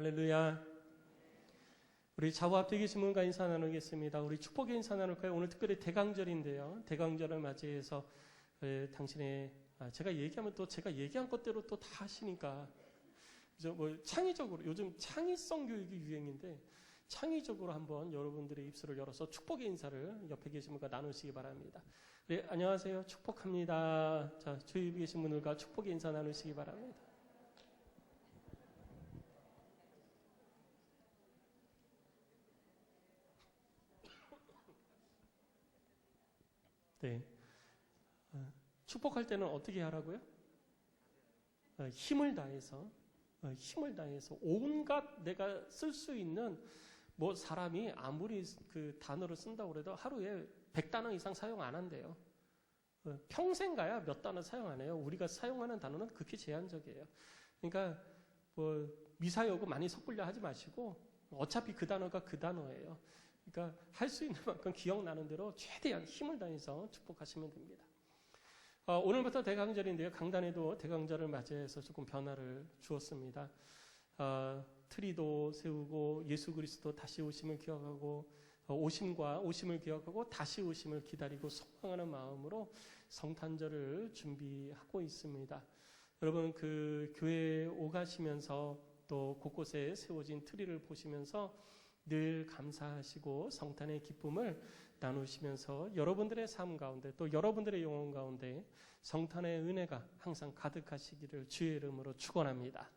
할렐루야. 우리 좌우 앞에 계신 분과 인사 나누겠습니다. 우리 축복의 인사 나눌까요? 오늘 특별히 대강절인데요. 대강절을 맞이해서 당신의 제가 얘기하면 또 제가 얘기한 것대로 또 다 하시니까 창의적으로 요즘 창의성 교육이 유행인데 창의적으로 한번 여러분들의 입술을 열어서 축복의 인사를 옆에 계신 분과 나누시기 바랍니다. 네, 안녕하세요. 축복합니다. 자, 주위에 계신 분들과 축복의 인사 나누시기 바랍니다. 네. 축복할 때는 어떻게 하라고요? 힘을 다해서 온갖 내가 쓸 수 있는 사람이 아무리 그 단어를 쓴다고 해도 하루에 100단어 이상 사용 안 한대요. 평생 가야 몇 단어 사용 안 해요. 우리가 사용하는 단어는 극히 제한적이에요. 그러니까 미사여구 많이 섣불려 하지 마시고 어차피 그 단어가 그 단어예요. 그러니까 할 수 있는 만큼 기억나는 대로 최대한 힘을 다해서 축복하시면 됩니다. 오늘부터 대강절인데요. 강단에도 대강절을 맞이해서 조금 변화를 주었습니다. 트리도 세우고 예수 그리스도 다시 오심을 기억하고 오심을 기억하고 다시 오심을 기다리고 소망하는 마음으로 성탄절을 준비하고 있습니다. 여러분 그 교회에 오가시면서 또 곳곳에 세워진 트리를 보시면서 늘 감사하시고 성탄의 기쁨을 나누시면서 여러분들의 삶 가운데 또 여러분들의 영혼 가운데 성탄의 은혜가 항상 가득하시기를 주의 이름으로 축원합니다.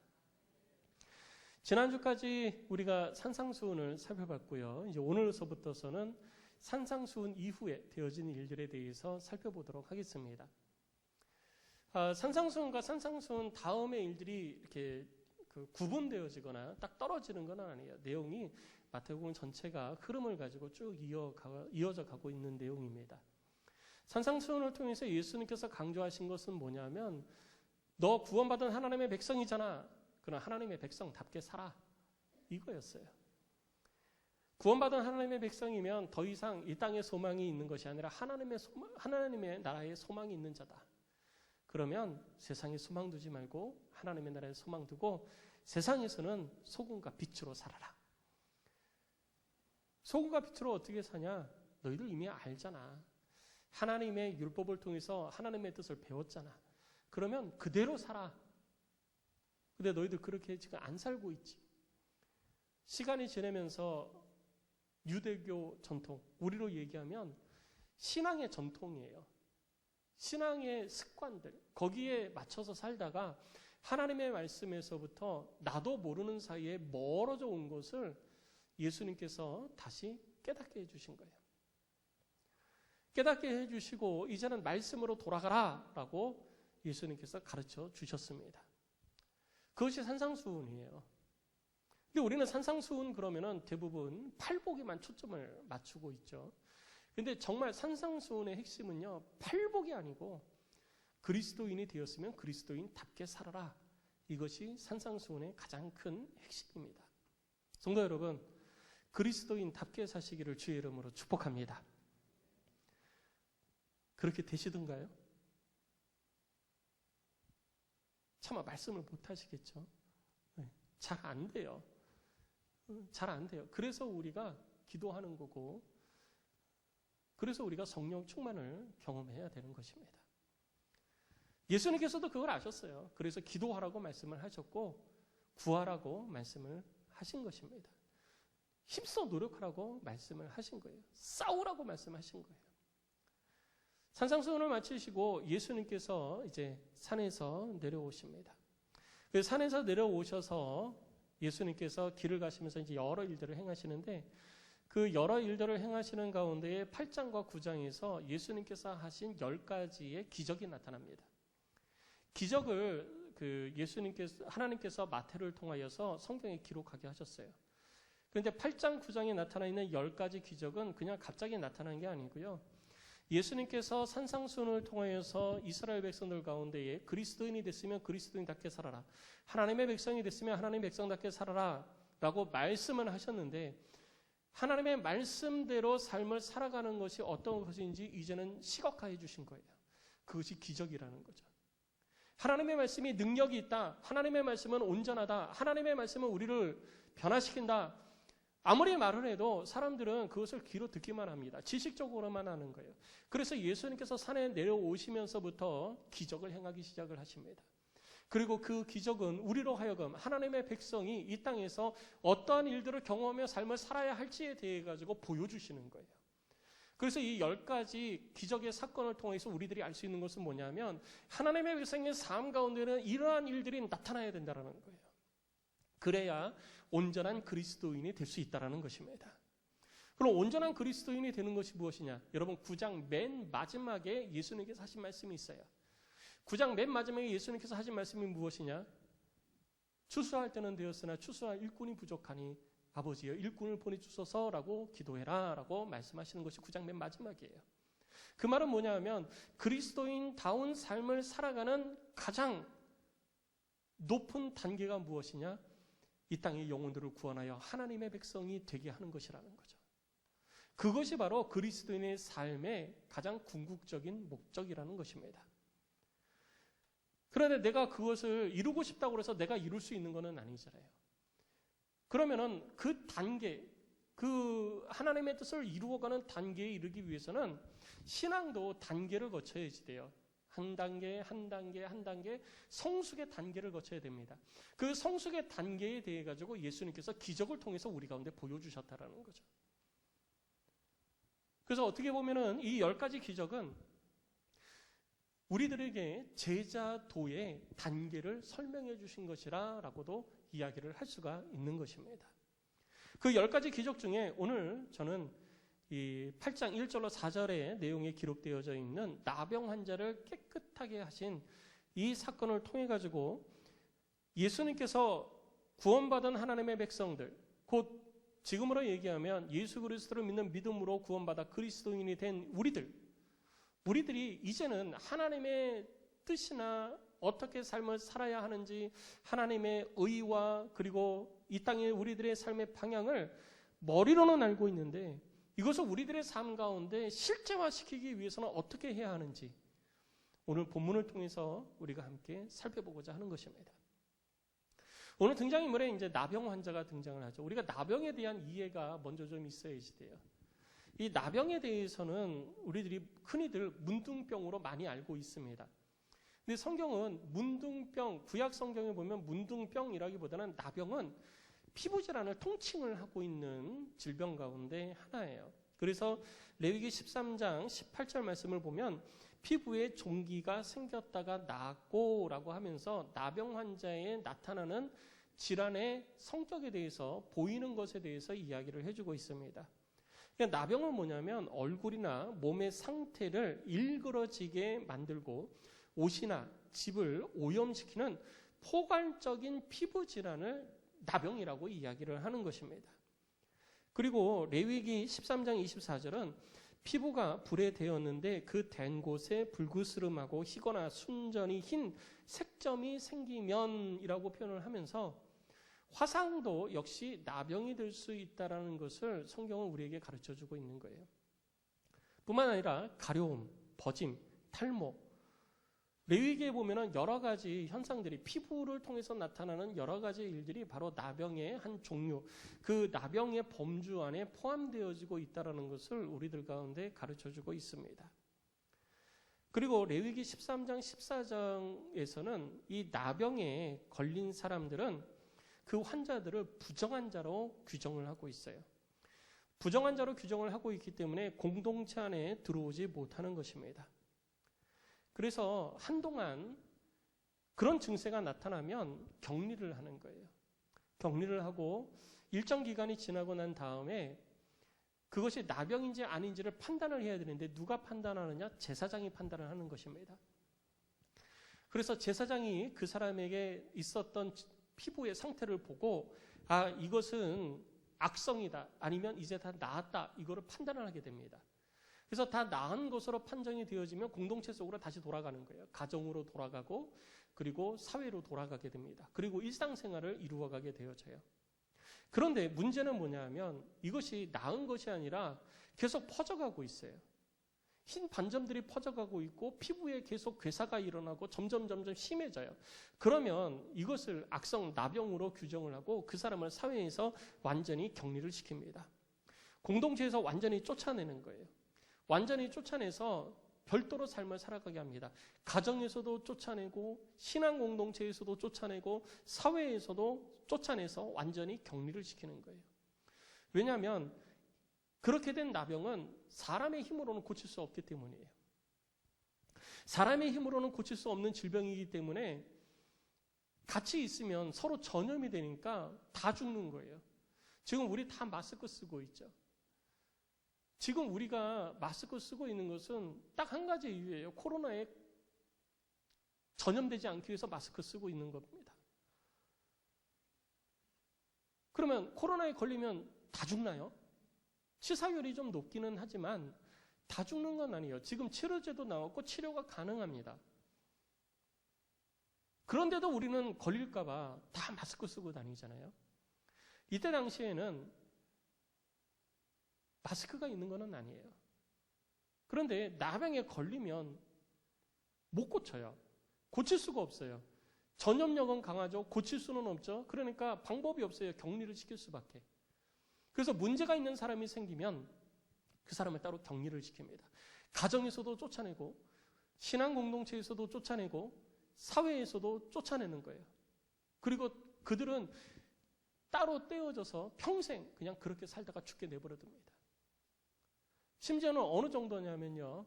지난주까지 우리가 산상수훈을 살펴봤고요. 이제 오늘서부터서는 산상수훈 이후에 되어진 일들에 대해서 살펴보도록 하겠습니다. 산상수훈과 산상수훈 다음의 일들이 이렇게 구분되어지거나 딱 떨어지는 건 아니에요. 내용이 마태복음 전체가 흐름을 가지고 쭉 이어져 가고 있는 내용입니다. 산상수훈을 통해서 예수님께서 강조하신 것은 뭐냐면 너 구원받은 하나님의 백성이잖아. 그러나 하나님의 백성답게 살아. 이거였어요. 구원받은 하나님의 백성이면 더 이상 이 땅에 소망이 있는 것이 아니라 하나님의 나라에 소망이 있는 자다. 그러면 세상에 소망 두지 말고 하나님의 나라에 소망 두고 세상에서는 소금과 빛으로 살아라. 소금과 빛으로 어떻게 사냐? 너희들 이미 알잖아. 하나님의 율법을 통해서 하나님의 뜻을 배웠잖아. 그러면 그대로 살아. 근데 너희들 그렇게 지금 안 살고 있지. 시간이 지나면서 유대교 전통, 우리로 얘기하면 신앙의 전통이에요. 신앙의 습관들, 거기에 맞춰서 살다가 하나님의 말씀에서부터 나도 모르는 사이에 멀어져 온 것을 예수님께서 다시 깨닫게 해주신 거예요. 깨닫게 해주시고 이제는 말씀으로 돌아가라 라고 예수님께서 가르쳐 주셨습니다. 그것이 산상수훈이에요. 근데 우리는 산상수훈 그러면은 대부분 팔복에만 초점을 맞추고 있죠. 근데 정말 산상수훈의 핵심은요, 팔복이 아니고 그리스도인이 되었으면 그리스도인답게 살아라. 이것이 산상수훈의 가장 큰 핵심입니다. 성도 여러분, 그리스도인답게 사시기를 주의 이름으로 축복합니다. 그렇게 되시던가요? 차마 말씀을 못 하시겠죠? 잘 안 돼요. 잘 안 돼요. 그래서 우리가 기도하는 거고, 그래서 우리가 성령 충만을 경험해야 되는 것입니다. 예수님께서도 그걸 아셨어요. 그래서 기도하라고 말씀을 하셨고 구하라고 말씀을 하신 것입니다. 힘써 노력하라고 말씀을 하신 거예요. 싸우라고 말씀하신 거예요. 산상수훈을 마치시고 예수님께서 이제 산에서 내려오십니다. 그 산에서 내려오셔서 예수님께서 길을 가시면서 이제 여러 일들을 행하시는데 그 여러 일들을 행하시는 가운데 8장과 9장에서 예수님께서 하신 10가지의 기적이 나타납니다. 기적을 하나님께서 마태를 통하여서 성경에 기록하게 하셨어요. 그런데 8장, 9장에 나타나 있는 10가지 기적은 그냥 갑자기 나타난 게 아니고요. 예수님께서 산상수훈을 통하여서 이스라엘 백성들 가운데에 그리스도인이 됐으면 그리스도인답게 살아라. 하나님의 백성이 됐으면 하나님의 백성답게 살아라. 라고 말씀을 하셨는데 하나님의 말씀대로 삶을 살아가는 것이 어떤 것인지 이제는 시각화해 주신 거예요. 그것이 기적이라는 거죠. 하나님의 말씀이 능력이 있다. 하나님의 말씀은 온전하다. 하나님의 말씀은 우리를 변화시킨다. 아무리 말을 해도 사람들은 그것을 귀로 듣기만 합니다. 지식적으로만 하는 거예요. 그래서 예수님께서 산에 내려오시면서부터 기적을 행하기 시작을 하십니다. 그리고 그 기적은 우리로 하여금 하나님의 백성이 이 땅에서 어떠한 일들을 경험하며 삶을 살아야 할지에 대해 가지고 보여주시는 거예요. 그래서 이 10가지 기적의 사건을 통해서 우리들이 알 수 있는 것은 뭐냐면 하나님의 백성의 삶 가운데는 이러한 일들이 나타나야 된다는 거예요. 그래야 온전한 그리스도인이 될 수 있다는 것입니다. 그럼 온전한 그리스도인이 되는 것이 무엇이냐? 여러분 9장 맨 마지막에 예수님께서 하신 말씀이 있어요. 9장 맨 마지막에 예수님께서 하신 말씀이 무엇이냐? 추수할 때는 되었으나 추수할 일꾼이 부족하니 아버지여 일꾼을 보내주소서라고 기도해라 라고 말씀하시는 것이 9장 맨 마지막이에요. 그 말은 뭐냐면 그리스도인다운 삶을 살아가는 가장 높은 단계가 무엇이냐? 이 땅의 영혼들을 구원하여 하나님의 백성이 되게 하는 것이라는 거죠. 그것이 바로 그리스도인의 삶의 가장 궁극적인 목적이라는 것입니다. 그런데 내가 그것을 이루고 싶다고 해서 내가 이룰 수 있는 것은 아니잖아요. 그러면은 그 단계, 그 하나님의 뜻을 이루어가는 단계에 이르기 위해서는 신앙도 단계를 거쳐야지 돼요. 한 단계, 한 단계, 한 단계 성숙의 단계를 거쳐야 됩니다. 그 성숙의 단계에 대해 가지고 예수님께서 기적을 통해서 우리 가운데 보여주셨다라는 거죠. 그래서 어떻게 보면은 이 10가지 기적은 우리들에게 제자도의 단계를 설명해 주신 것이라고도 이야기를 할 수가 있는 것입니다. 그 10가지 기적 중에 오늘 저는 이 8장 1절로 4절의 내용에 기록되어져 있는 나병 환자를 깨끗하게 하신 이 사건을 통해 가지고 예수님께서 구원받은 하나님의 백성들, 곧 지금으로 얘기하면 예수 그리스도를 믿는 믿음으로 구원받아 그리스도인이 된 우리들이 이제는 하나님의 뜻이나 어떻게 삶을 살아야 하는지 하나님의 의와 그리고 이 땅의 우리들의 삶의 방향을 머리로는 알고 있는데 이것을 우리들의 삶 가운데 실제화시키기 위해서는 어떻게 해야 하는지 오늘 본문을 통해서 우리가 함께 살펴보고자 하는 것입니다. 오늘 등장인물에 이제 나병 환자가 등장을 하죠. 우리가 나병에 대한 이해가 먼저 좀 있어야지 돼요. 이 나병에 대해서는 우리들이 흔히들 문둥병으로 많이 알고 있습니다. 근데 성경은 문둥병, 구약 성경에 보면 문둥병이라기보다는 나병은 피부질환을 통칭을 하고 있는 질병 가운데 하나예요. 그래서 레위기 13장 18절 말씀을 보면 피부에 종기가 생겼다가 나았고 라고 하면서 나병 환자에 나타나는 질환의 성격에 대해서 보이는 것에 대해서 이야기를 해주고 있습니다. 그러니까 나병은 뭐냐면 얼굴이나 몸의 상태를 일그러지게 만들고 옷이나 집을 오염시키는 포괄적인 피부 질환을 나병이라고 이야기를 하는 것입니다. 그리고 레위기 13장 24절은 피부가 불에 데었는데 그 댄 곳에 불그스름하고 희거나 순전히 흰 색점이 생기면이라고 표현을 하면서 화상도 역시 나병이 될 수 있다는 것을 성경은 우리에게 가르쳐주고 있는 거예요. 뿐만 아니라 가려움, 버짐, 탈모, 레위기에 보면 여러 가지 현상들이 피부를 통해서 나타나는 여러 가지 일들이 바로 나병의 한 종류, 그 나병의 범주 안에 포함되어지고 있다는 것을 우리들 가운데 가르쳐주고 있습니다. 그리고 레위기 13장 14장에서는 이 나병에 걸린 사람들은 그 환자들을 부정한 자로 규정을 하고 있어요. 부정한 자로 규정을 하고 있기 때문에 공동체 안에 들어오지 못하는 것입니다. 그래서 한동안 그런 증세가 나타나면 격리를 하는 거예요. 격리를 하고 일정 기간이 지나고 난 다음에 그것이 나병인지 아닌지를 판단을 해야 되는데 누가 판단하느냐? 제사장이 판단을 하는 것입니다. 그래서 제사장이 그 사람에게 있었던 피부의 상태를 보고 아, 이것은 악성이다. 아니면 이제 다 나았다. 이거를 판단을 하게 됩니다. 그래서 다 나은 것으로 판정이 되어지면 공동체 속으로 다시 돌아가는 거예요. 가정으로 돌아가고 그리고 사회로 돌아가게 됩니다. 그리고 일상생활을 이루어가게 되어져요. 그런데 문제는 뭐냐 하면 이것이 나은 것이 아니라 계속 퍼져가고 있어요. 흰 반점들이 퍼져가고 있고 피부에 계속 괴사가 일어나고 점점 심해져요. 그러면 이것을 악성 나병으로 규정을 하고 그 사람을 사회에서 완전히 격리를 시킵니다. 공동체에서 완전히 쫓아내는 거예요. 완전히 쫓아내서 별도로 삶을 살아가게 합니다. 가정에서도 쫓아내고 신앙 공동체에서도 쫓아내고 사회에서도 쫓아내서 완전히 격리를 시키는 거예요. 왜냐하면 그렇게 된 나병은 사람의 힘으로는 고칠 수 없기 때문이에요. 사람의 힘으로는 고칠 수 없는 질병이기 때문에 같이 있으면 서로 전염이 되니까 다 죽는 거예요. 지금 우리 다 마스크 쓰고 있죠. 지금 우리가 마스크 쓰고 있는 것은 딱 한 가지 이유예요. 코로나에 전염되지 않기 위해서 마스크 쓰고 있는 겁니다. 그러면 코로나에 걸리면 다 죽나요? 치사율이 좀 높기는 하지만 다 죽는 건 아니에요. 지금 치료제도 나왔고 치료가 가능합니다. 그런데도 우리는 걸릴까 봐 다 마스크 쓰고 다니잖아요. 이때 당시에는 마스크가 있는 건 아니에요. 그런데 나병에 걸리면 못 고쳐요. 고칠 수가 없어요. 전염력은 강하죠. 고칠 수는 없죠. 그러니까 방법이 없어요. 격리를 시킬 수밖에. 그래서 문제가 있는 사람이 생기면 그 사람을 따로 격리를 시킵니다. 가정에서도 쫓아내고 신앙 공동체에서도 쫓아내고 사회에서도 쫓아내는 거예요. 그리고 그들은 따로 떼어져서 평생 그냥 그렇게 살다가 죽게 내버려둡니다. 심지어는 어느 정도냐면요.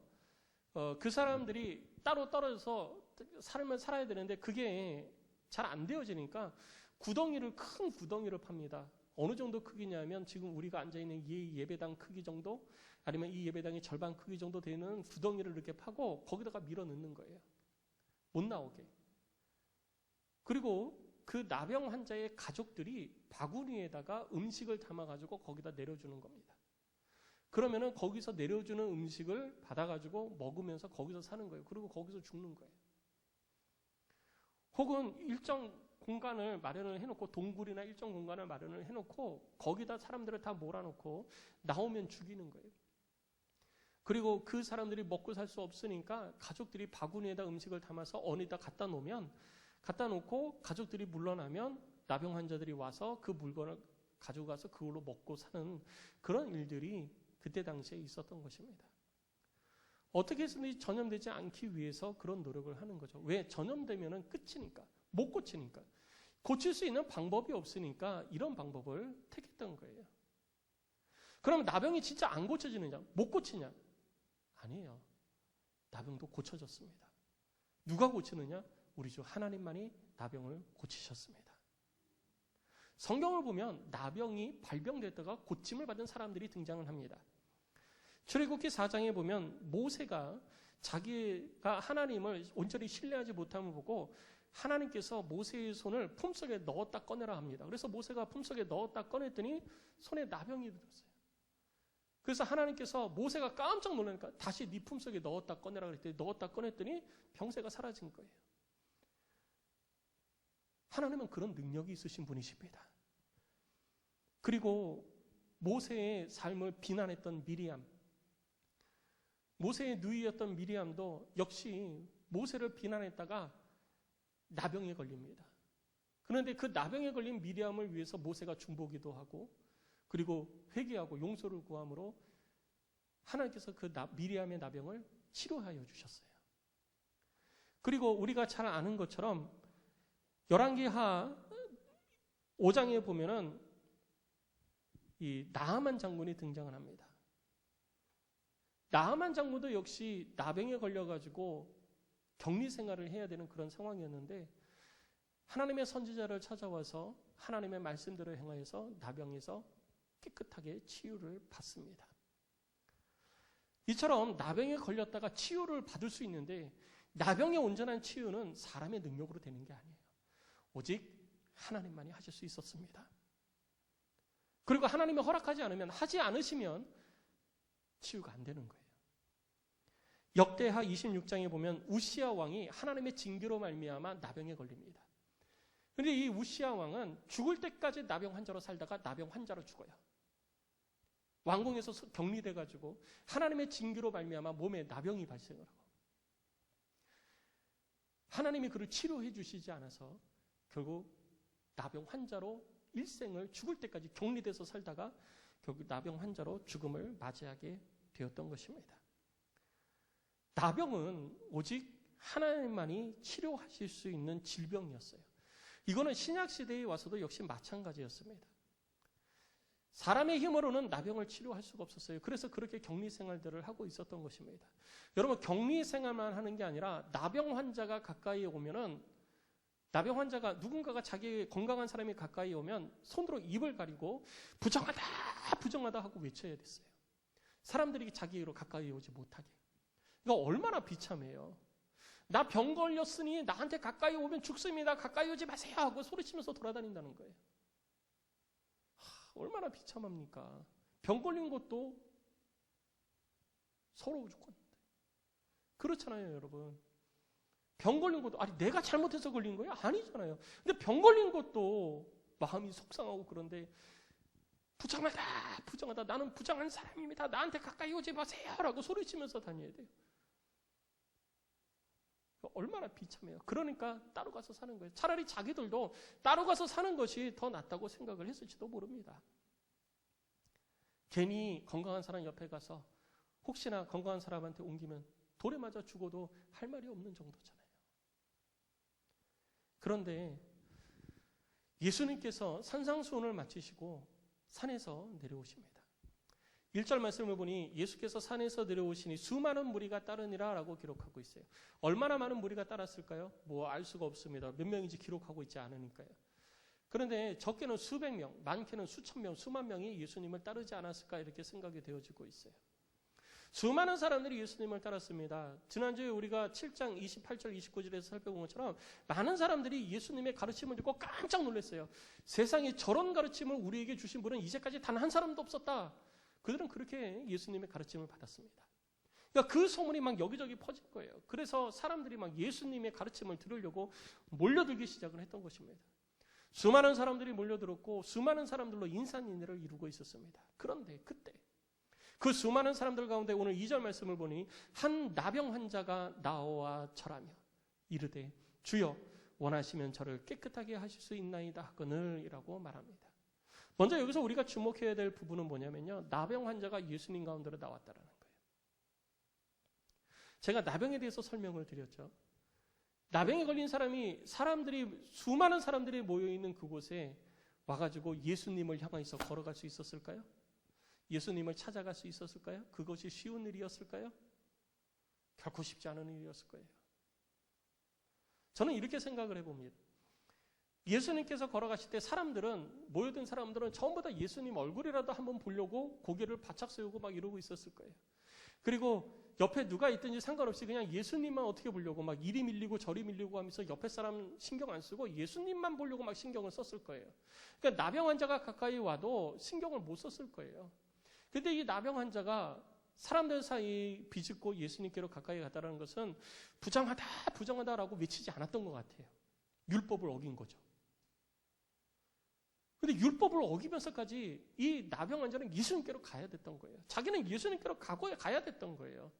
그 사람들이 따로 떨어져서 삶을 살아야 되는데 그게 잘 안 되어지니까 큰 구덩이를 팝니다. 어느 정도 크기냐면 지금 우리가 앉아있는 이 예배당 크기 정도 아니면 이 예배당의 절반 크기 정도 되는 구덩이를 이렇게 파고 거기다가 밀어 넣는 거예요. 못 나오게. 그리고 그 나병 환자의 가족들이 바구니에다가 음식을 담아가지고 거기다 내려주는 겁니다. 그러면은 거기서 내려주는 음식을 받아가지고 먹으면서 거기서 사는 거예요. 그리고 거기서 죽는 거예요. 혹은 일정 공간을 마련을 해놓고 동굴이나 일정 공간을 마련을 해놓고 거기다 사람들을 다 몰아놓고 나오면 죽이는 거예요. 그리고 그 사람들이 먹고 살 수 없으니까 가족들이 바구니에다 음식을 담아서 어디다 갖다 놓고 가족들이 물러나면 나병 환자들이 와서 그 물건을 가지고 가서 그걸로 먹고 사는 그런 일들이 그때 당시에 있었던 것입니다. 어떻게 해서든지 전염되지 않기 위해서 그런 노력을 하는 거죠. 왜? 전염되면 끝이니까. 못 고치니까. 고칠 수 있는 방법이 없으니까 이런 방법을 택했던 거예요. 그럼 나병이 진짜 안 고쳐지느냐? 못 고치냐? 아니에요. 나병도 고쳐졌습니다. 누가 고치느냐? 우리 주 하나님만이 나병을 고치셨습니다. 성경을 보면 나병이 발병됐다가 고침을 받은 사람들이 등장을 합니다. 출애굽기 4장에 보면 모세가 자기가 하나님을 온전히 신뢰하지 못함을 보고 하나님께서 모세의 손을 품속에 넣었다 꺼내라 합니다. 그래서 모세가 품속에 넣었다 꺼냈더니 손에 나병이 들었어요. 그래서 하나님께서 모세가 깜짝 놀라니까 다시 네 품속에 넣었다 꺼내라 그랬더니 넣었다 꺼냈더니 병세가 사라진 거예요. 하나님은 그런 능력이 있으신 분이십니다. 그리고 모세의 삶을 비난했던 미리암, 모세의 누이였던 미리암도 역시 모세를 비난했다가 나병에 걸립니다. 그런데 그 나병에 걸린 미리암을 위해서 모세가 중보기도 하고 그리고 회개하고 용서를 구함으로 하나님께서 그 미리암의 나병을 치료하여 주셨어요. 그리고 우리가 잘 아는 것처럼 열왕기하 5장에 보면은 이 나하만 장군이 등장을 합니다. 나하만 장군도 역시 나병에 걸려가지고 격리 생활을 해야 되는 그런 상황이었는데 하나님의 선지자를 찾아와서 하나님의 말씀대로 행하여서 나병에서 깨끗하게 치유를 받습니다. 이처럼 나병에 걸렸다가 치유를 받을 수 있는데 나병의 온전한 치유는 사람의 능력으로 되는 게 아니에요. 오직 하나님만이 하실 수 있었습니다. 그리고 하나님이 허락하지 않으면 하지 않으시면 치유가 안 되는 거예요. 역대하 26장에 보면 우시야 왕이 하나님의 징계로 말미암아 나병에 걸립니다. 그런데 이 우시야 왕은 죽을 때까지 나병 환자로 살다가 나병 환자로 죽어요. 왕궁에서 격리돼가지고 하나님의 징계로 말미암아 몸에 나병이 발생을 하고 하나님이 그를 치료해 주시지 않아서 결국 나병 환자로 일생을 죽을 때까지 격리돼서 살다가 결국 나병 환자로 죽음을 맞이하게 되었던 것입니다. 나병은 오직 하나님만이 치료하실 수 있는 질병이었어요. 이거는 신약시대에 와서도 역시 마찬가지였습니다. 사람의 힘으로는 나병을 치료할 수가 없었어요. 그래서 그렇게 격리 생활들을 하고 있었던 것입니다. 여러분, 격리 생활만 하는 게 아니라 나병 환자가 가까이 오면은 나병 환자가 누군가가 자기 건강한 사람이 가까이 오면 손으로 입을 가리고 부정하다 부정하다 하고 외쳐야 됐어요. 사람들이 자기로 가까이 오지 못하게. 이거 얼마나 비참해요. 나 병 걸렸으니 나한테 가까이 오면 죽습니다. 가까이 오지 마세요 하고 소리치면서 돌아다닌다는 거예요. 얼마나 비참합니까? 병 걸린 것도 서러워 죽겠는데. 그렇잖아요, 여러분. 병 걸린 것도 아니 내가 잘못해서 걸린 거야? 아니잖아요. 근데 병 걸린 것도 마음이 속상하고 그런데 부정하다 부정하다 나는 부정한 사람입니다. 나한테 가까이 오지 마세요 라고 소리치면서 다녀야 돼요. 얼마나 비참해요. 그러니까 따로 가서 사는 거예요. 차라리 자기들도 따로 가서 사는 것이 더 낫다고 생각을 했을지도 모릅니다. 괜히 건강한 사람 옆에 가서 혹시나 건강한 사람한테 옮기면 돌에 맞아 죽어도 할 말이 없는 정도잖아요. 그런데 예수님께서 산상수훈을 마치시고 산에서 내려오십니다. 1절 말씀을 보니 예수께서 산에서 내려오시니 수많은 무리가 따르니라 라고 기록하고 있어요. 얼마나 많은 무리가 따랐을까요? 뭐 알 수가 없습니다. 몇 명인지 기록하고 있지 않으니까요. 그런데 적게는 수백 명, 많게는 수천 명, 수만 명이 예수님을 따르지 않았을까 이렇게 생각이 되어지고 있어요. 수많은 사람들이 예수님을 따랐습니다. 지난주에 우리가 7장 28절 29절에서 살펴본 것처럼 많은 사람들이 예수님의 가르침을 듣고 깜짝 놀랐어요. 세상에 저런 가르침을 우리에게 주신 분은 이제까지 단 한 사람도 없었다. 그들은 그렇게 예수님의 가르침을 받았습니다. 그러니까 그 소문이 막 여기저기 퍼질 거예요. 그래서 사람들이 막 예수님의 가르침을 들으려고 몰려들기 시작을 했던 것입니다. 수많은 사람들이 몰려들었고 수많은 사람들로 인산인해를 이루고 있었습니다. 그런데 그때 그 수많은 사람들 가운데 오늘 2절 말씀을 보니 한 나병 환자가 나와 절하며 이르되 주여 원하시면 저를 깨끗하게 하실 수 있나이다 하거늘이라고 말합니다. 먼저 여기서 우리가 주목해야 될 부분은 뭐냐면요. 나병 환자가 예수님 가운데로 나왔다라는 거예요. 제가 나병에 대해서 설명을 드렸죠. 나병에 걸린 수많은 사람들이 모여있는 그곳에 와가지고 예수님을 향해서 걸어갈 수 있었을까요? 예수님을 찾아갈 수 있었을까요? 그것이 쉬운 일이었을까요? 결코 쉽지 않은 일이었을 거예요. 저는 이렇게 생각을 해봅니다. 예수님께서 걸어가실 때 모여든 사람들은 전부 다 예수님 얼굴이라도 한번 보려고 고개를 바짝 세우고 막 이러고 있었을 거예요. 그리고 옆에 누가 있든지 상관없이 그냥 예수님만 어떻게 보려고 막 이리 밀리고 저리 밀리고 하면서 옆에 사람 신경 안 쓰고 예수님만 보려고 막 신경을 썼을 거예요. 그러니까 나병 환자가 가까이 와도 신경을 못 썼을 거예요. 근데 이 나병 환자가 사람들 사이 비집고 예수님께로 가까이 갔다는 것은 부정하다라고 외치지 않았던 것 같아요. 율법을 어긴 거죠. 근데 율법을 어기면서까지 이 나병 환자는 예수님께로 가야 됐던 거예요. 자기는 예수님께로 가야 됐던 거예요.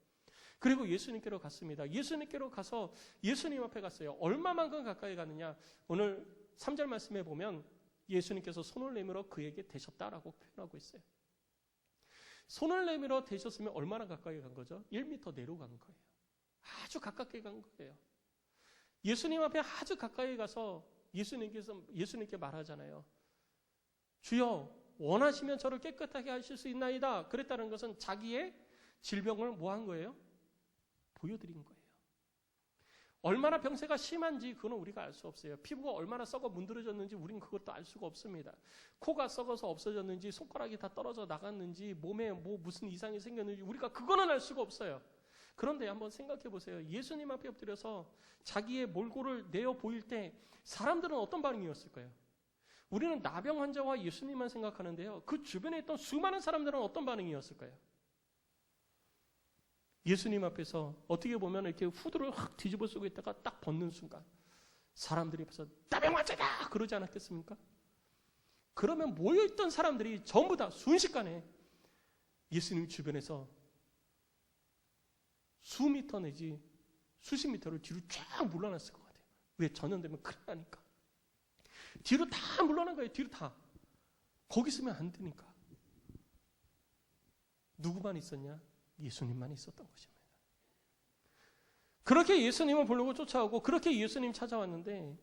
그리고 예수님께로 갔습니다. 예수님께로 가서 예수님 앞에 갔어요. 얼마만큼 가까이 가느냐. 오늘 3절 말씀에 보면 예수님께서 손을 내밀어 그에게 대셨다라고 표현하고 있어요. 손을 내밀어 대셨으면 얼마나 가까이 간 거죠? 1m 내려간 거예요. 아주 가깝게 간 거예요. 예수님 앞에 아주 가까이 가서 예수님께 말하잖아요. 주여 원하시면 저를 깨끗하게 하실 수 있나이다. 그랬다는 것은 자기의 질병을 뭐 한 거예요? 보여드린 거예요. 얼마나 병세가 심한지 그건 우리가 알 수 없어요. 피부가 얼마나 썩어 문드러졌는지 우리는 그것도 알 수가 없습니다. 코가 썩어서 없어졌는지 손가락이 다 떨어져 나갔는지 몸에 무슨 이상이 생겼는지 우리가 그거는 알 수가 없어요. 그런데 한번 생각해 보세요. 예수님 앞에 엎드려서 자기의 몰골을 내어 보일 때 사람들은 어떤 반응이었을까요? 우리는 나병 환자와 예수님만 생각하는데요. 그 주변에 있던 수많은 사람들은 어떤 반응이었을까요? 예수님 앞에서 어떻게 보면 이렇게 후드를 확 뒤집어 쓰고 있다가 딱 벗는 순간 사람들이 벌써 나병 환자다! 그러지 않았겠습니까? 그러면 모여있던 사람들이 전부 다 순식간에 예수님 주변에서 수 미터 내지 수십 미터를 뒤로 쫙 물러났을 것 같아요. 왜? 전염되면 큰일 나니까. 뒤로 다 물러난 거예요. 뒤로 다. 거기 있으면 안 되니까. 누구만 있었냐? 예수님만 있었던 것입니다. 그렇게 예수님을 보려고 쫓아오고 그렇게 예수님 찾아왔는데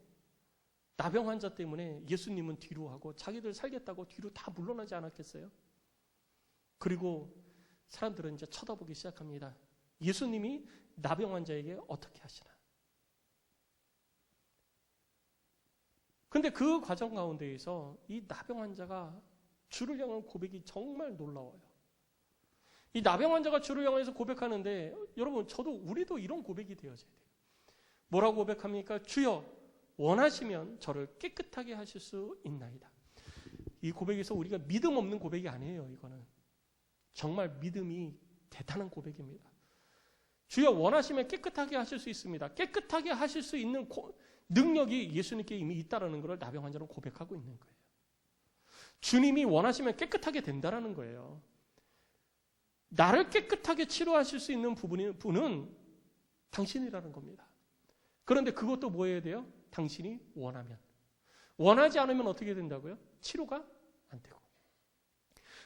나병 환자 때문에 예수님은 뒤로 하고 자기들 살겠다고 뒤로 다 물러나지 않았겠어요? 그리고 사람들은 이제 쳐다보기 시작합니다. 예수님이 나병 환자에게 어떻게 하시나? 근데 그 과정 가운데에서 이 나병 환자가 주를 향한 고백이 정말 놀라워요. 이 나병 환자가 주를 향해서 고백하는데 여러분 우리도 이런 고백이 되어져야 돼요. 뭐라고 고백합니까? 주여 원하시면 저를 깨끗하게 하실 수 있나이다. 이 고백에서 우리가 믿음 없는 고백이 아니에요. 이거는 정말 믿음이 대단한 고백입니다. 주여 원하시면 깨끗하게 하실 수 있습니다. 깨끗하게 하실 수 있는 능력이 예수님께 이미 있다는 것을 나병 환자는 고백하고 있는 거예요. 주님이 원하시면 깨끗하게 된다는 거예요. 나를 깨끗하게 치료하실 수 있는 분은 당신이라는 겁니다. 그런데 그것도 뭐 해야 돼요? 당신이 원하면. 원하지 않으면 어떻게 된다고요? 치료가 안 되고.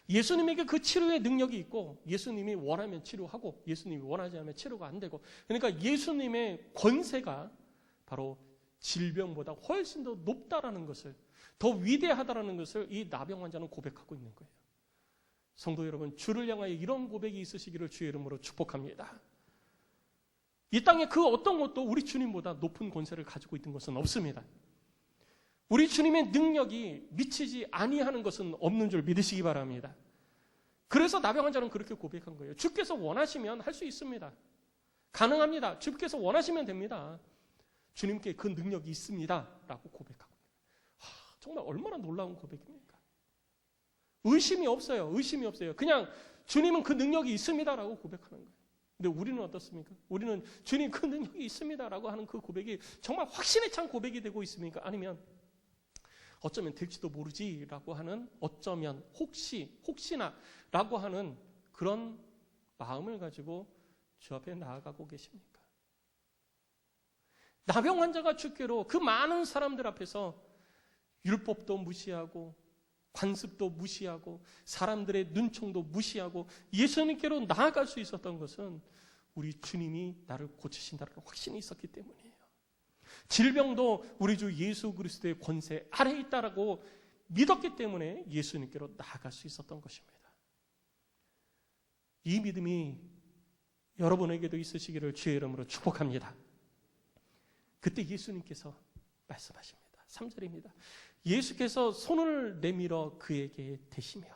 예수님에게 그 치료의 능력이 있고 예수님이 원하면 치료하고 예수님이 원하지 않으면 치료가 안 되고, 그러니까 예수님의 권세가 바로 질병보다 훨씬 더 높다라는 것을, 더 위대하다라는 것을 이 나병 환자는 고백하고 있는 거예요. 성도 여러분, 주를 향하여 이런 고백이 있으시기를 주의 이름으로 축복합니다. 이 땅에 그 어떤 것도 우리 주님보다 높은 권세를 가지고 있는 것은 없습니다. 우리 주님의 능력이 미치지 아니하는 것은 없는 줄 믿으시기 바랍니다. 그래서 나병 환자는 그렇게 고백한 거예요. 주께서 원하시면 할 수 있습니다. 가능합니다. 주께서 원하시면 됩니다. 주님께 그 능력이 있습니다. 라고 고백하고. 정말 얼마나 놀라운 고백입니까? 의심이 없어요. 의심이 없어요. 그냥 주님은 그 능력이 있습니다라고 고백하는 거예요. 근데 우리는 어떻습니까? 우리는 주님 그 능력이 있습니다라고 하는 그 고백이 정말 확신에 찬 고백이 되고 있습니까? 아니면 어쩌면 될지도 모르지라고 하는, 어쩌면 혹시나라고 하는 그런 마음을 가지고 주 앞에 나아가고 계십니까? 나병 환자가 주께로 그 많은 사람들 앞에서 율법도 무시하고 관습도 무시하고 사람들의 눈총도 무시하고 예수님께로 나아갈 수 있었던 것은 우리 주님이 나를 고치신다는 확신이 있었기 때문이에요. 질병도 우리 주 예수 그리스도의 권세 아래에 있다라고 믿었기 때문에 예수님께로 나아갈 수 있었던 것입니다. 이 믿음이 여러분에게도 있으시기를 주의 이름으로 축복합니다. 그때 예수님께서 말씀하십니다. 3절입니다. 예수께서 손을 내밀어 그에게 대시며.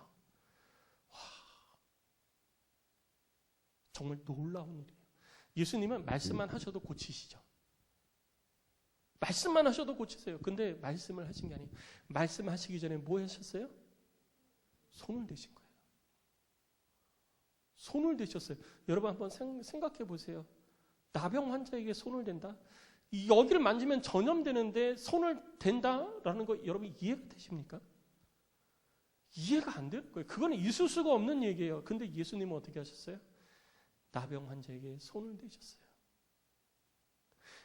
정말 놀라운 일이에요. 예수님은 말씀만 하셔도 고치시죠. 말씀만 하셔도 고치세요. 근데 말씀을 하신 게 아니에요. 말씀하시기 전에 뭐 하셨어요? 손을 대신 거예요. 손을 대셨어요. 여러분 한번 생각해 보세요. 나병 환자에게 손을 댄다? 여기를 만지면 전염되는데 손을 댄다라는 거 여러분 이해가 되십니까? 이해가 안 되는 거예요. 그거는 있을 수가 없는 얘기예요. 근데 예수님은 어떻게 하셨어요? 나병 환자에게 손을 대셨어요.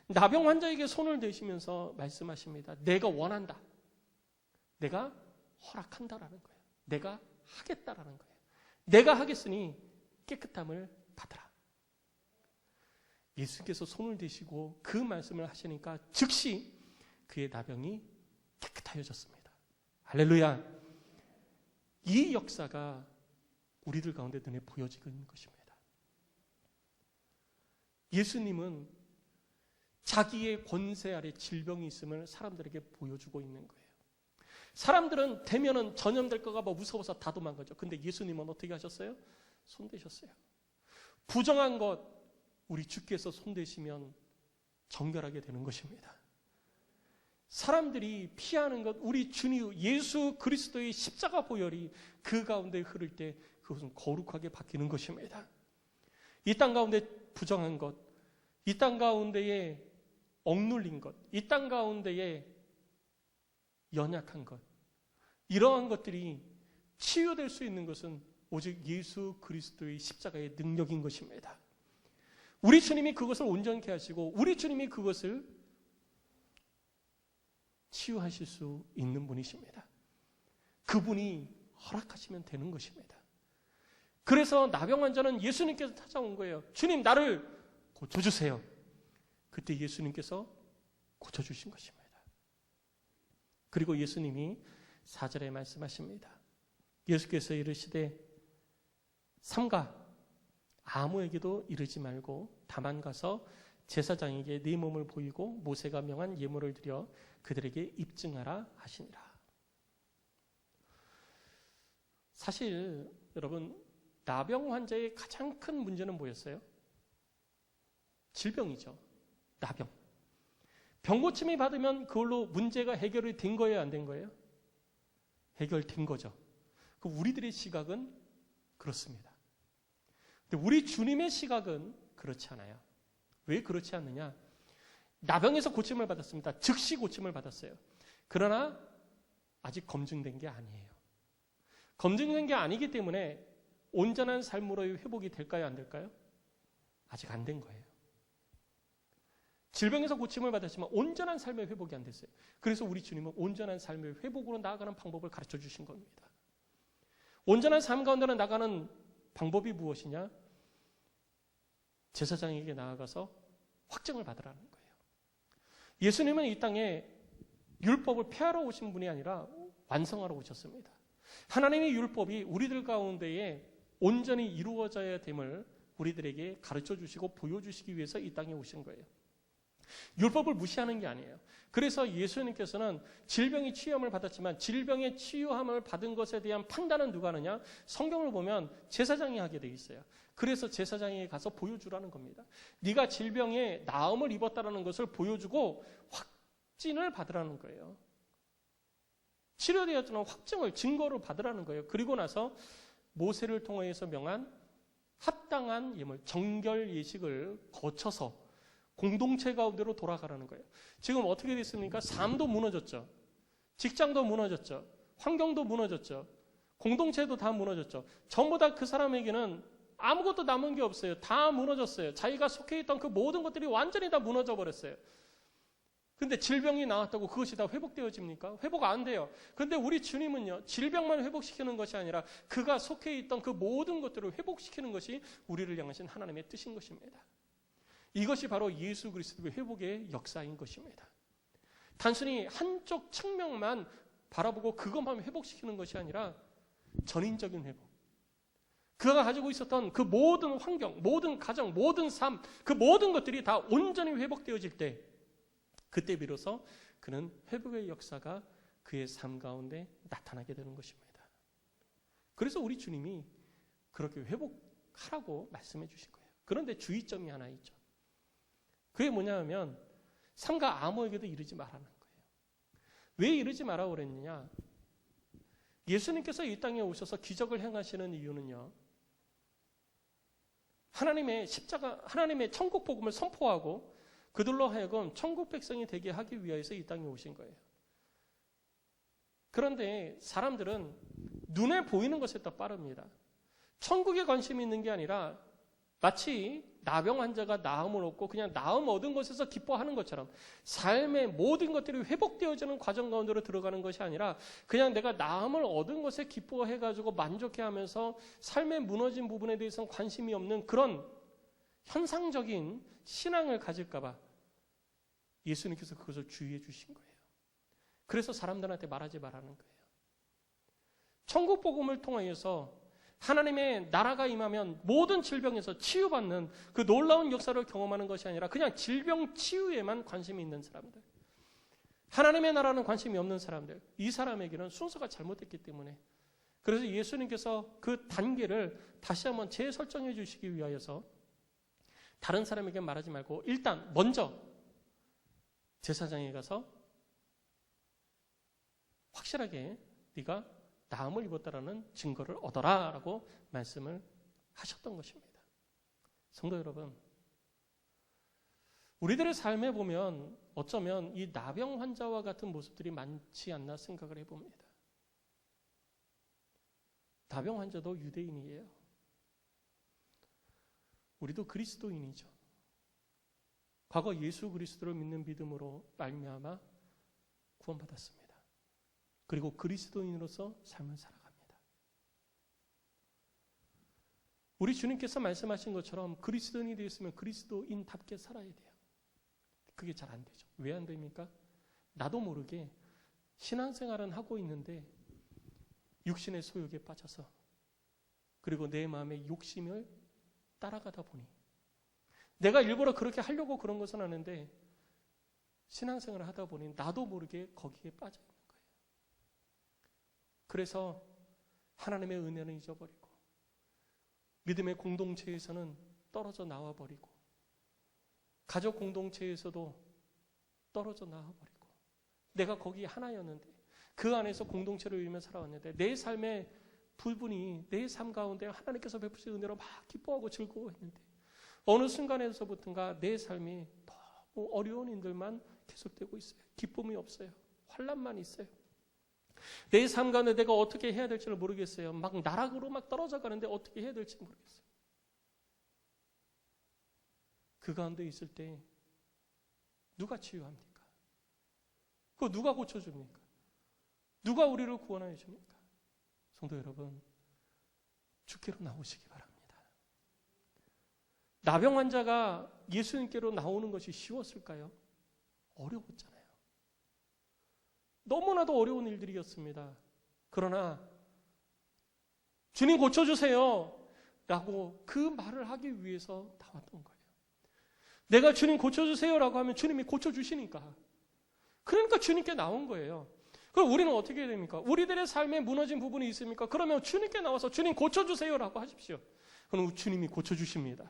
나병 환자에게 손을 대시면서 말씀하십니다. 내가 원한다. 내가 허락한다라는 거예요. 내가 하겠다라는 거예요. 내가 하겠으니 깨끗함을 받으라. 예수께서 손을 대시고 그 말씀을 하시니까 즉시 그의 나병이 깨끗하여졌습니다. 할렐루야. 이 역사가 우리들 가운데 눈에 보여지고 있는 것입니다. 예수님은 자기의 권세 아래 질병이 있음을 사람들에게 보여주고 있는 거예요. 사람들은 대면은 전염될까 봐 무서워서 다 도망가죠. 근데 예수님은 어떻게 하셨어요? 손대셨어요. 부정한 것 우리 주께서 손대시면 정결하게 되는 것입니다. 사람들이 피하는 것, 우리 주님 예수 그리스도의 십자가 보혈이 그 가운데 흐를 때 그것은 거룩하게 바뀌는 것입니다. 이 땅 가운데 부정한 것, 이 땅 가운데에 억눌린 것, 이 땅 가운데에 연약한 것, 이러한 것들이 치유될 수 있는 것은 오직 예수 그리스도의 십자가의 능력인 것입니다. 우리 주님이 그것을 온전케 하시고 우리 주님이 그것을 치유하실 수 있는 분이십니다. 그분이 허락하시면 되는 것입니다. 그래서 나병 환자는 예수님께서 찾아온 거예요. 주님, 나를 고쳐주세요. 그때 예수님께서 고쳐주신 것입니다. 그리고 예수님이 4절에 말씀하십니다. 예수께서 이르시되 삼가 아무에게도 이르지 말고 다만 가서 제사장에게 네 몸을 보이고 모세가 명한 예물을 드려 그들에게 입증하라 하시니라. 사실 여러분, 나병 환자의 가장 큰 문제는 뭐였어요? 질병이죠. 나병. 병 고침이 받으면 그걸로 문제가 해결이 된 거예요, 안 된 거예요? 해결된 거죠. 우리들의 시각은 그렇습니다. 근데 우리 주님의 시각은 그렇지 않아요. 왜 그렇지 않느냐? 나병에서 고침을 받았습니다. 즉시 고침을 받았어요. 그러나 아직 검증된 게 아니에요. 검증된 게 아니기 때문에 온전한 삶으로의 회복이 될까요, 안 될까요? 아직 안 된 거예요. 질병에서 고침을 받았지만 온전한 삶의 회복이 안 됐어요. 그래서 우리 주님은 온전한 삶의 회복으로 나아가는 방법을 가르쳐 주신 겁니다. 온전한 삶 가운데로 나가는 방법이 무엇이냐? 제사장에게 나아가서 확증을 받으라는 거예요. 예수님은 이 땅에 율법을 폐하러 오신 분이 아니라 완성하러 오셨습니다. 하나님의 율법이 우리들 가운데에 온전히 이루어져야 됨을 우리들에게 가르쳐 주시고 보여주시기 위해서 이 땅에 오신 거예요. 율법을 무시하는 게 아니에요. 그래서 예수님께서는 질병이 치유함을 받았지만 질병의 치유함을 받은 것에 대한 판단은 누가 하느냐? 성경을 보면 제사장이 하게 돼 있어요. 그래서 제사장에게 가서 보여주라는 겁니다. 네가 질병에 나음을 입었다는 것을 보여주고 확진을 받으라는 거예요. 치료되었다는 확증을, 증거를 받으라는 거예요. 그리고 나서 모세를 통해서 명한 합당한 예물, 정결 예식을 거쳐서 공동체 가운데로 돌아가라는 거예요. 지금 어떻게 됐습니까? 삶도 무너졌죠. 직장도 무너졌죠. 환경도 무너졌죠. 공동체도 다 무너졌죠. 전부 다 그 사람에게는 아무것도 남은 게 없어요. 다 무너졌어요. 자기가 속해 있던 그 모든 것들이 완전히 다 무너져 버렸어요. 근데 질병이 나왔다고 그것이 다 회복되어집니까? 회복 안 돼요. 근데 우리 주님은요, 질병만 회복시키는 것이 아니라 그가 속해 있던 그 모든 것들을 회복시키는 것이 우리를 향하신 하나님의 뜻인 것입니다. 이것이 바로 예수 그리스도의 회복의 역사인 것입니다. 단순히 한쪽 측면만 바라보고 그것만 회복시키는 것이 아니라 전인적인 회복. 그가 가지고 있었던 그 모든 환경, 모든 가정, 모든 삶, 그 모든 것들이 다 온전히 회복되어질 때 그때 비로소 그는 회복의 역사가 그의 삶 가운데 나타나게 되는 것입니다. 그래서 우리 주님이 그렇게 회복하라고 말씀해 주신 거예요. 그런데 주의점이 하나 있죠. 그게 뭐냐 하면 삼가 아무에게도 이르지 말라는 거예요. 왜 이르지 말라고 그랬느냐? 예수님께서 이 땅에 오셔서 기적을 행하시는 이유는요, 하나님의 십자가, 하나님의 천국 복음을 선포하고 그들로 하여금 천국 백성이 되게 하기 위해서 이 땅에 오신 거예요. 그런데 사람들은 눈에 보이는 것에 더 빠릅니다. 천국에 관심이 있는 게 아니라 마치 나병 환자가 나음을 얻고 그냥 나음 얻은 것에서 기뻐하는 것처럼 삶의 모든 것들이 회복되어지는 과정 가운데로 들어가는 것이 아니라 그냥 내가 나음을 얻은 것에 기뻐해가지고 만족해하면서 삶의 무너진 부분에 대해서는 관심이 없는 그런 현상적인 신앙을 가질까 봐 예수님께서 그것을 주의해 주신 거예요. 그래서 사람들한테 말하지 말라는 거예요. 천국 복음을 통하여서 하나님의 나라가 임하면 모든 질병에서 치유받는 그 놀라운 역사를 경험하는 것이 아니라 그냥 질병 치유에만 관심이 있는 사람들, 하나님의 나라는 관심이 없는 사람들, 이 사람에게는 순서가 잘못됐기 때문에, 그래서 예수님께서 그 단계를 다시 한번 재설정해 주시기 위하여서 다른 사람에게 말하지 말고 일단 먼저 제사장에 가서 확실하게 네가 나음을 입었다라는 증거를 얻어라 라고 말씀을 하셨던 것입니다. 성도 여러분, 우리들의 삶에 보면 어쩌면 이 나병 환자와 같은 모습들이 많지 않나 생각을 해봅니다. 나병 환자도 유대인이에요. 우리도 그리스도인이죠. 과거 예수 그리스도를 믿는 믿음으로 말미암아 구원받았습니다. 그리고 그리스도인으로서 삶을 살아갑니다. 우리 주님께서 말씀하신 것처럼 그리스도인이 되었으면 그리스도인답게 살아야 돼요. 그게 잘 안 되죠. 왜 안 됩니까? 나도 모르게 신앙생활은 하고 있는데 육신의 소욕에 빠져서, 그리고 내 마음의 욕심을 따라가다 보니, 내가 일부러 그렇게 하려고 그런 것은 아닌데 신앙생활을 하다 보니 나도 모르게 거기에 빠져 있는 거예요. 그래서 하나님의 은혜는 잊어버리고 믿음의 공동체에서는 떨어져 나와버리고 가족 공동체에서도 떨어져 나와버리고, 내가 거기 하나였는데 그 안에서 공동체를 이루며 살아왔는데 내 삶의 부분이 내 삶 가운데 하나님께서 베푸신 은혜로 막 기뻐하고 즐거워했는데 어느 순간에서부터인가 내 삶이 너무 어려운 일들만 계속되고 있어요. 기쁨이 없어요. 환난만 있어요. 내 삶 가운데 내가 어떻게 해야 될지를 모르겠어요. 막 나락으로 막 떨어져 가는데 어떻게 해야 될지 모르겠어요. 그 가운데 있을 때 누가 치유합니까? 그거 누가 고쳐줍니까? 누가 우리를 구원하여 줍니까? 성도 여러분, 주께로 나오시기 바랍니다. 나병 환자가 예수님께로 나오는 것이 쉬웠을까요? 어려웠잖아요. 너무나도 어려운 일들이었습니다. 그러나 주님 고쳐주세요 라고 그 말을 하기 위해서 나왔던 거예요. 내가 주님 고쳐주세요 라고 하면 주님이 고쳐주시니까, 그러니까 주님께 나온 거예요. 그럼 우리는 어떻게 해야 됩니까? 우리들의 삶에 무너진 부분이 있습니까? 그러면 주님께 나와서 주님 고쳐주세요 라고 하십시오. 그럼 주님이 고쳐주십니다.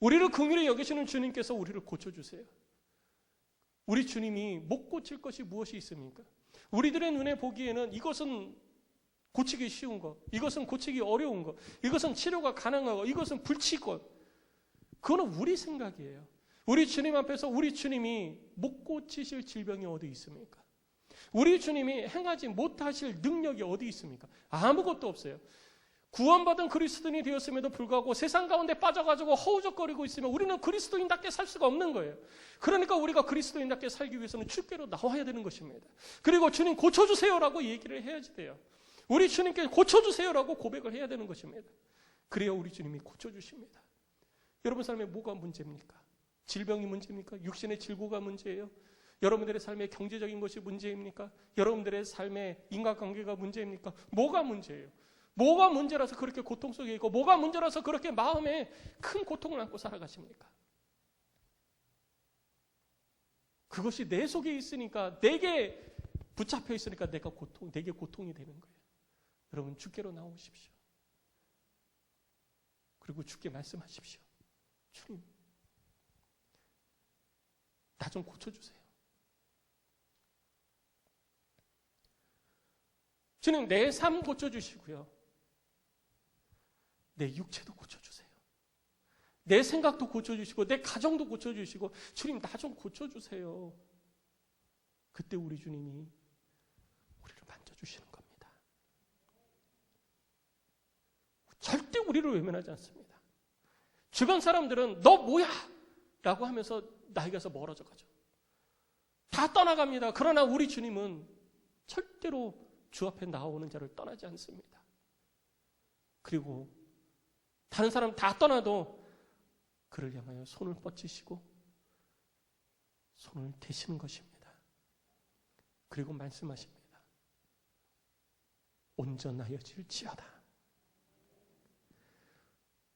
우리를 긍휼히 여기시는 주님께서 우리를 고쳐주세요. 우리 주님이 못 고칠 것이 무엇이 있습니까? 우리들의 눈에 보기에는 이것은 고치기 쉬운 것, 이것은 고치기 어려운 것, 이것은 치료가 가능한 것, 이것은 불칠 것, 그거는 우리 생각이에요. 우리 주님 앞에서 우리 주님이 못 고치실 질병이 어디 있습니까? 우리 주님이 행하지 못하실 능력이 어디 있습니까? 아무것도 없어요. 구원받은 그리스도인이 되었음에도 불구하고 세상 가운데 빠져가지고 허우적거리고 있으면 우리는 그리스도인답게 살 수가 없는 거예요. 그러니까 우리가 그리스도인답게 살기 위해서는 주께로 나와야 되는 것입니다. 그리고 주님 고쳐주세요라고 얘기를 해야지 돼요. 우리 주님께 고쳐주세요라고 고백을 해야 되는 것입니다. 그래야 우리 주님이 고쳐주십니다. 여러분 삶에 뭐가 문제입니까? 질병이 문제입니까? 육신의 질고가 문제예요? 여러분들의 삶의 경제적인 것이 문제입니까? 여러분들의 삶의 인간관계가 문제입니까? 뭐가 문제예요? 뭐가 문제라서 그렇게 고통 속에 있고 뭐가 문제라서 그렇게 마음에 큰 고통을 안고 살아가십니까? 그것이 내 속에 있으니까, 내게 붙잡혀 있으니까 내게 고통이 되는 거예요. 여러분 주께로 나오십시오. 그리고 주께 말씀하십시오. 주님, 나 좀 고쳐주세요. 주님, 내 삶 고쳐주시고요. 내 육체도 고쳐주세요. 내 생각도 고쳐주시고 내 가정도 고쳐주시고 주님, 나 좀 고쳐주세요. 그때 우리 주님이 우리를 만져주시는 겁니다. 절대 우리를 외면하지 않습니다. 주변 사람들은 너 뭐야? 라고 하면서 나에게서 멀어져 가죠. 다 떠나갑니다. 그러나 우리 주님은 절대로 주 앞에 나오는 자를 떠나지 않습니다. 그리고 다른 사람 다 떠나도 그를 향하여 손을 뻗치시고 손을 대시는 것입니다. 그리고 말씀하십니다. 온전하여질지어다.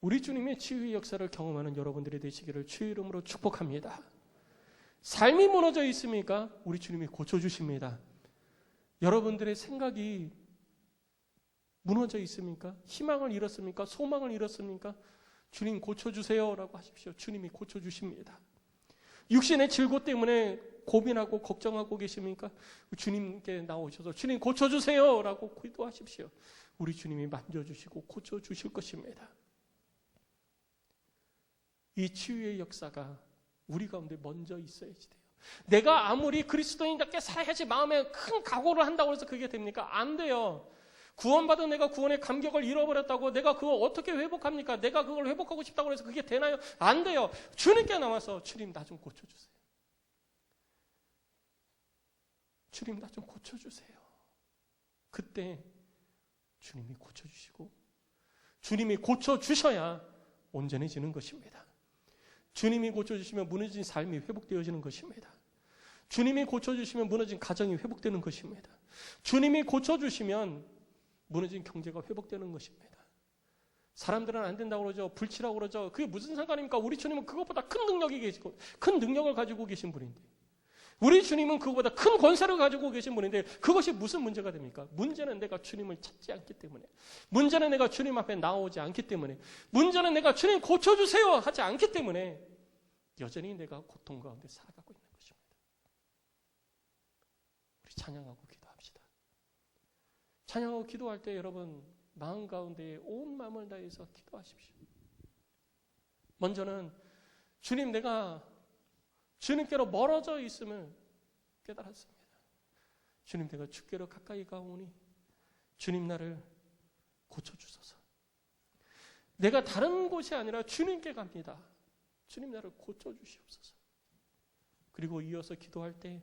우리 주님의 치유의 역사를 경험하는 여러분들이 되시기를 주의 이름으로 축복합니다. 삶이 무너져 있습니까? 우리 주님이 고쳐주십니다. 여러분들의 생각이 무너져 있습니까? 희망을 잃었습니까? 소망을 잃었습니까? 주님 고쳐주세요 라고 하십시오. 주님이 고쳐주십니다. 육신의 질고 때문에 고민하고 걱정하고 계십니까? 주님께 나오셔서 주님 고쳐주세요 라고 기도하십시오. 우리 주님이 만져주시고 고쳐주실 것입니다. 이 치유의 역사가 우리 가운데 먼저 있어야지 돼요. 내가 아무리 그리스도인답게 살아야지 마음에 큰 각오를 한다고 해서 그게 됩니까? 안 돼요. 구원받은 내가 구원의 감격을 잃어버렸다고 내가 그걸 어떻게 회복합니까? 내가 그걸 회복하고 싶다고 해서 그게 되나요? 안 돼요. 주님께 나와서 주님 나 좀 고쳐주세요. 주님 나 좀 고쳐주세요. 그때 주님이 고쳐주시고 주님이 고쳐주셔야 온전해지는 것입니다. 주님이 고쳐주시면 무너진 삶이 회복되어지는 것입니다. 주님이 고쳐주시면 무너진 가정이 회복되는 것입니다. 주님이 고쳐주시면 무너진 경제가 회복되는 것입니다. 사람들은 안 된다고 그러죠. 불치라고 그러죠. 그게 무슨 상관입니까? 우리 주님은 그것보다 큰 능력이 계시고 큰 능력을 가지고 계신 분인데 우리 주님은 그것보다 큰 권세를 가지고 계신 분인데 그것이 무슨 문제가 됩니까? 문제는 내가 주님을 찾지 않기 때문에 문제는 내가 주님 앞에 나오지 않기 때문에 문제는 내가 주님 고쳐주세요 하지 않기 때문에 여전히 내가 고통 가운데 살아가고 있는 것입니다. 우리 찬양하고 기도합시다. 찬양하고 기도할 때 여러분 마음 가운데 온 마음을 다해서 기도하십시오. 먼저는 주님 내가 주님께로 멀어져 있음을 깨달았습니다. 주님 내가 주께로 가까이 가오니 주님 나를 고쳐주소서. 내가 다른 곳이 아니라 주님께 갑니다. 주님 나를 고쳐주시옵소서. 그리고 이어서 기도할 때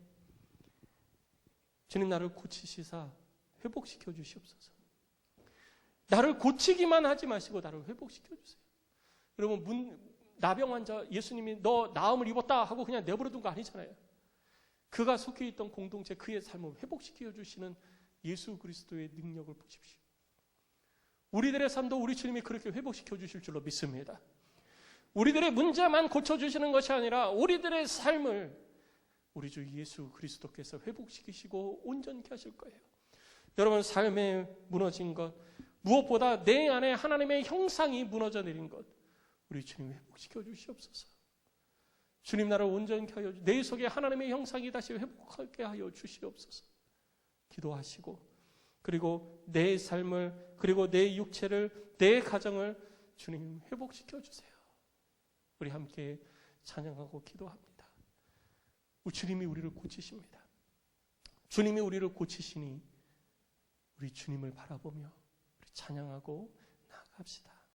주님 나를 고치시사 회복시켜 주시옵소서. 나를 고치기만 하지 마시고 나를 회복시켜 주세요. 여러분 나병 환자 예수님이 너 나음을 입었다 하고 그냥 내버려둔 거 아니잖아요. 그가 속해 있던 공동체 그의 삶을 회복시켜 주시는 예수 그리스도의 능력을 보십시오. 우리들의 삶도 우리 주님이 그렇게 회복시켜 주실 줄로 믿습니다. 우리들의 문제만 고쳐주시는 것이 아니라 우리들의 삶을 우리 주 예수 그리스도께서 회복시키시고 온전케 하실 거예요. 여러분 삶에 무너진 것 무엇보다 내 안에 하나님의 형상이 무너져 내린 것 우리 주님 회복시켜 주시옵소서. 주님 나를 온전케 하여 내 속에 하나님의 형상이 다시 회복하게 하여 주시옵소서. 기도하시고 그리고 내 삶을 그리고 내 육체를 내 가정을 주님 회복시켜 주세요. 우리 함께 찬양하고 기도합니다. 주님이 우리를 고치십니다. 주님이 우리를 고치시니 우리 주님을 바라보며 우리 찬양하고 나아갑시다.